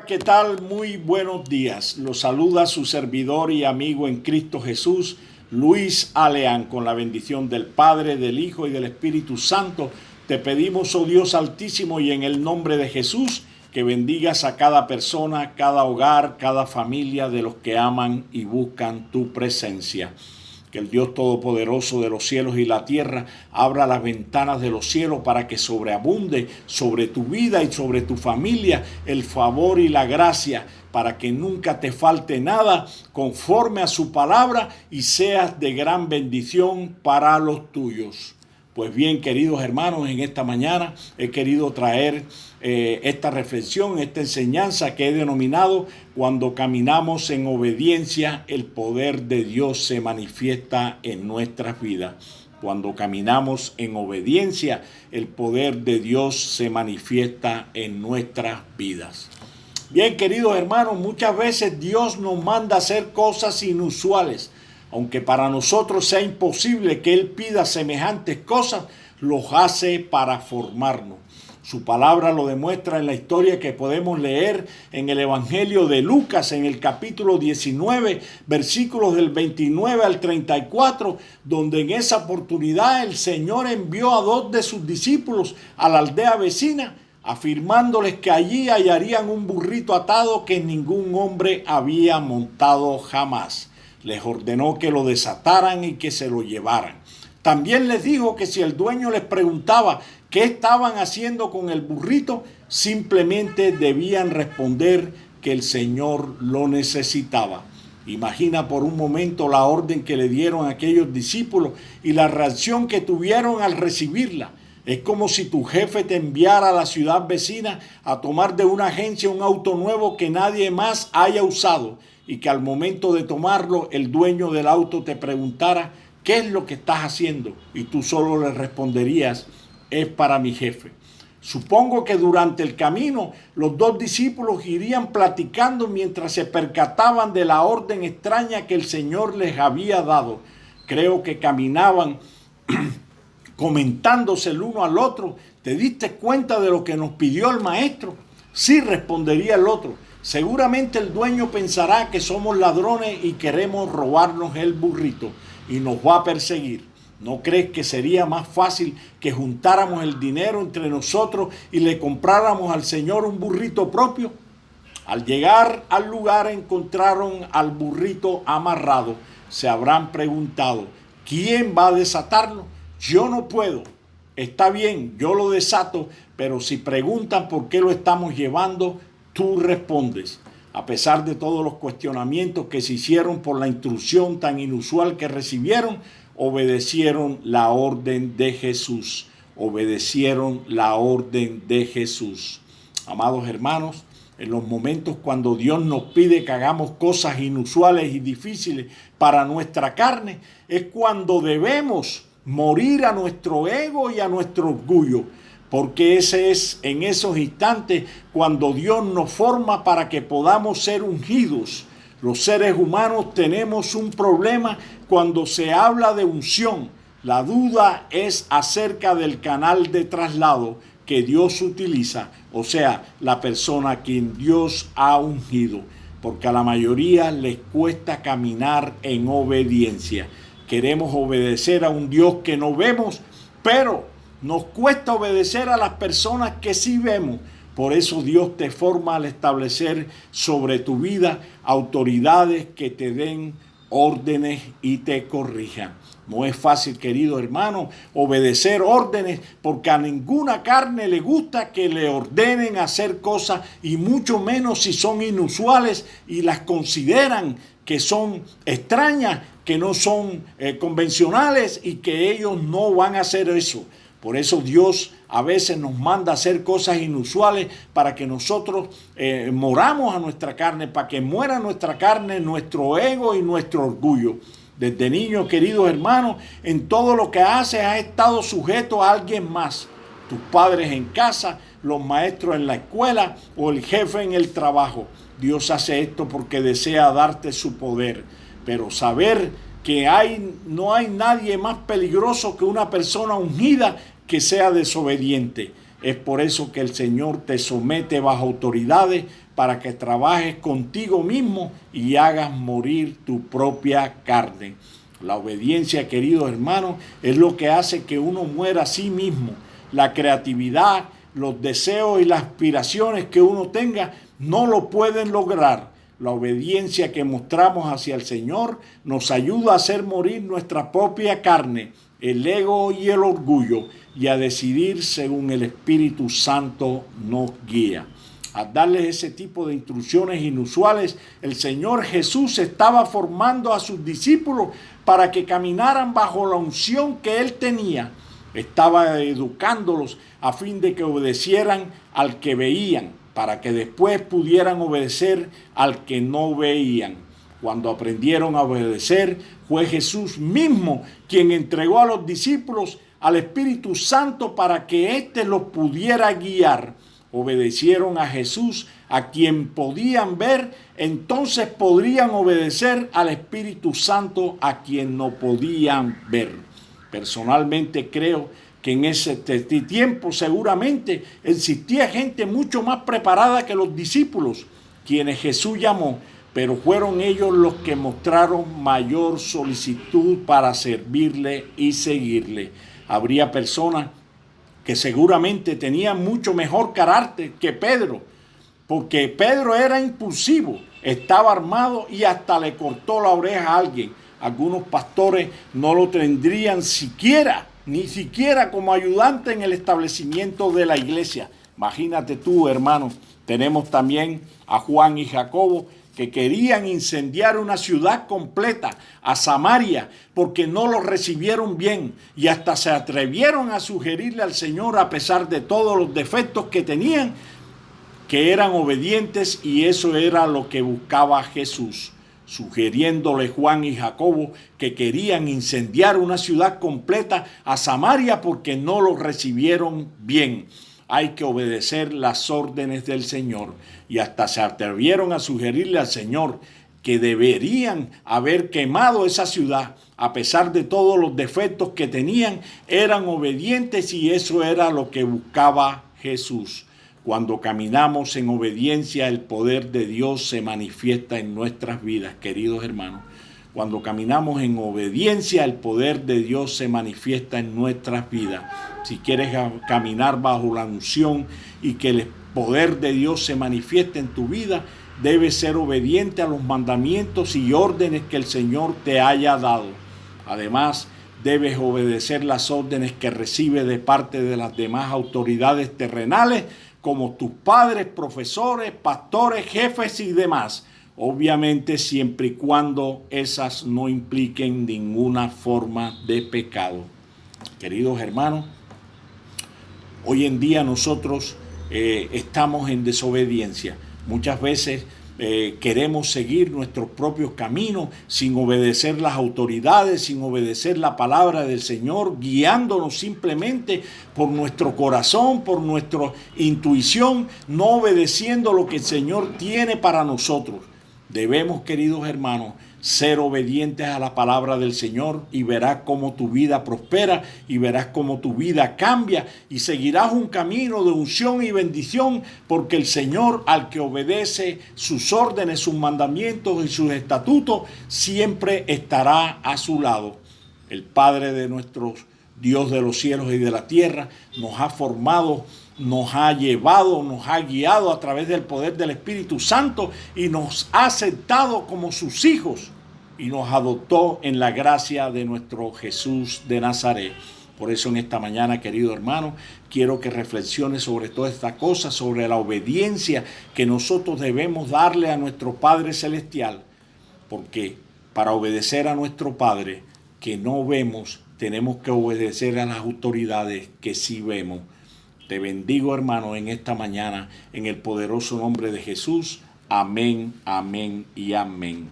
¿Qué tal? Muy buenos días. Los saluda su servidor y amigo en Cristo Jesús, Luis Aleán, con la bendición del Padre, del Hijo y del Espíritu Santo. Te pedimos, oh Dios Altísimo, y en el nombre de Jesús, que bendigas a cada persona, cada hogar, cada familia de los que aman y buscan tu presencia. Que el Dios Todopoderoso de los cielos y la tierra abra las ventanas de los cielos para que sobreabunde sobre tu vida y sobre tu familia el favor y la gracia, para que nunca te falte nada conforme a su palabra y seas de gran bendición para los tuyos. Pues bien, queridos hermanos, en esta mañana he querido traer esta reflexión, esta enseñanza que he denominado: cuando caminamos en obediencia, el poder de Dios se manifiesta en nuestras vidas. Cuando caminamos en obediencia, el poder de Dios se manifiesta en nuestras vidas. Bien, queridos hermanos, muchas veces Dios nos manda a hacer cosas inusuales. Aunque para nosotros sea imposible que Él pida semejantes cosas, los hace para formarnos. Su palabra lo demuestra en la historia que podemos leer en el Evangelio de Lucas, en el capítulo 19, versículos del 29 al 34, donde en esa oportunidad el Señor envió a 2 de sus discípulos a la aldea vecina, afirmándoles que allí hallarían un burrito atado que ningún hombre había montado jamás. Les ordenó que lo desataran y que se lo llevaran. También les dijo que si el dueño les preguntaba qué estaban haciendo con el burrito, simplemente debían responder que el Señor lo necesitaba. Imagina por un momento la orden que le dieron a aquellos discípulos y la reacción que tuvieron al recibirla. Es como si tu jefe te enviara a la ciudad vecina a tomar de una agencia un auto nuevo que nadie más haya usado, y que al momento de tomarlo el dueño del auto te preguntara ¿qué es lo que estás haciendo? Y tú solo le responderías: es para mi jefe. Supongo que durante el camino los 2 discípulos irían platicando mientras se percataban de la orden extraña que el Señor les había dado. Creo que caminaban comentándose el uno al otro: ¿te diste cuenta de lo que nos pidió el maestro? Sí, respondería el otro. Seguramente el dueño pensará que somos ladrones y queremos robarnos el burrito y nos va a perseguir. ¿No crees que sería más fácil que juntáramos el dinero entre nosotros y le compráramos al Señor un burrito propio? Al llegar al lugar encontraron al burrito amarrado. Se habrán preguntado: ¿quién va a desatarlo? Yo no puedo. Está bien, yo lo desato, pero si preguntan por qué lo estamos llevando, tú respondes. A pesar de todos los cuestionamientos que se hicieron por la instrucción tan inusual que recibieron, obedecieron la orden de Jesús. Obedecieron la orden de Jesús. Amados hermanos, en los momentos cuando Dios nos pide que hagamos cosas inusuales y difíciles para nuestra carne, es cuando debemos morir a nuestro ego y a nuestro orgullo. Porque ese es en esos instantes cuando Dios nos forma para que podamos ser ungidos. Los seres humanos tenemos un problema cuando se habla de unción. La duda es acerca del canal de traslado que Dios utiliza, o sea, la persona a quien Dios ha ungido. Porque a la mayoría les cuesta caminar en obediencia. Queremos obedecer a un Dios que no vemos, pero nos cuesta obedecer a las personas que sí vemos. Por eso Dios te forma al establecer sobre tu vida autoridades que te den órdenes y te corrijan. No es fácil, querido hermano, obedecer órdenes, porque a ninguna carne le gusta que le ordenen hacer cosas, y mucho menos si son inusuales y las consideran que son extrañas, que no son convencionales y que ellos no van a hacer eso. Por eso Dios a veces nos manda a hacer cosas inusuales para que nosotros moramos a nuestra carne, para que muera nuestra carne, nuestro ego y nuestro orgullo. Desde niño, queridos hermanos, en todo lo que haces has estado sujeto a alguien más. Tus padres en casa, los maestros en la escuela o el jefe en el trabajo. Dios hace esto porque desea darte su poder. Pero saber que no hay nadie más peligroso que una persona ungida que sea desobediente. Es por eso que el Señor te somete bajo autoridades para que trabajes contigo mismo y hagas morir tu propia carne. La obediencia, queridos hermanos, es lo que hace que uno muera a sí mismo. La creatividad, los deseos y las aspiraciones que uno tenga no lo pueden lograr. La obediencia que mostramos hacia el Señor nos ayuda a hacer morir nuestra propia carne, el ego y el orgullo, y a decidir según el Espíritu Santo nos guía. Al darles ese tipo de instrucciones inusuales, el Señor Jesús estaba formando a sus discípulos para que caminaran bajo la unción que Él tenía. Estaba educándolos a fin de que obedecieran al que veían, para que después pudieran obedecer al que no veían. Cuando aprendieron a obedecer, fue Jesús mismo quien entregó a los discípulos al Espíritu Santo para que éste los pudiera guiar. Obedecieron a Jesús, a quien podían ver, entonces podrían obedecer al Espíritu Santo, a quien no podían ver. Personalmente creo que en ese tiempo seguramente existía gente mucho más preparada que los discípulos, quienes Jesús llamó, pero fueron ellos los que mostraron mayor solicitud para servirle y seguirle. Habría personas que seguramente tenían mucho mejor carácter que Pedro, porque Pedro era impulsivo, estaba armado y hasta le cortó la oreja a alguien. Algunos pastores no lo tendrían ni siquiera como ayudante en el establecimiento de la iglesia. Imagínate tú, hermano. Tenemos también a Juan y Jacobo, que querían incendiar una ciudad completa, a Samaria, porque no lo recibieron bien y hasta se atrevieron a sugerirle al Señor, a pesar de todos los defectos que tenían, que eran obedientes, y eso era lo que buscaba Jesús, sugiriéndole Juan y Jacobo que querían incendiar una ciudad completa, a Samaria, porque no lo recibieron bien. Hay que obedecer las órdenes del Señor, y hasta se atrevieron a sugerirle al Señor que deberían haber quemado esa ciudad. A pesar de todos los defectos que tenían, eran obedientes, y eso era lo que buscaba Jesús. Cuando caminamos en obediencia, el poder de Dios se manifiesta en nuestras vidas, queridos hermanos. Cuando caminamos en obediencia, el poder de Dios se manifiesta en nuestras vidas. Si quieres caminar bajo la unción y que el poder de Dios se manifieste en tu vida, debes ser obediente a los mandamientos y órdenes que el Señor te haya dado. Además, debes obedecer las órdenes que recibes de parte de las demás autoridades terrenales, como tus padres, profesores, pastores, jefes y demás. Obviamente siempre y cuando esas no impliquen ninguna forma de pecado. Queridos hermanos, hoy en día nosotros estamos en desobediencia. Muchas veces queremos seguir nuestros propios caminos sin obedecer las autoridades, sin obedecer la palabra del Señor, guiándonos simplemente por nuestro corazón, por nuestra intuición, no obedeciendo lo que el Señor tiene para nosotros. Debemos, queridos hermanos, ser obedientes a la palabra del Señor, y verás cómo tu vida prospera, y verás cómo tu vida cambia, y seguirás un camino de unción y bendición, porque el Señor, al que obedece sus órdenes, sus mandamientos y sus estatutos, siempre estará a su lado. El Padre de nuestros Dios de los cielos y de la tierra nos ha formado, nos ha llevado, nos ha guiado a través del poder del Espíritu Santo, y nos ha aceptado como sus hijos, y nos adoptó en la gracia de nuestro Jesús de Nazaret. Por eso en esta mañana, querido hermano, quiero que reflexiones sobre toda esta cosa, sobre la obediencia que nosotros debemos darle a nuestro Padre Celestial, porque para obedecer a nuestro Padre que no vemos, tenemos que obedecer a las autoridades que sí vemos. Te bendigo, hermano, en esta mañana, en el poderoso nombre de Jesús. Amén, amén y amén.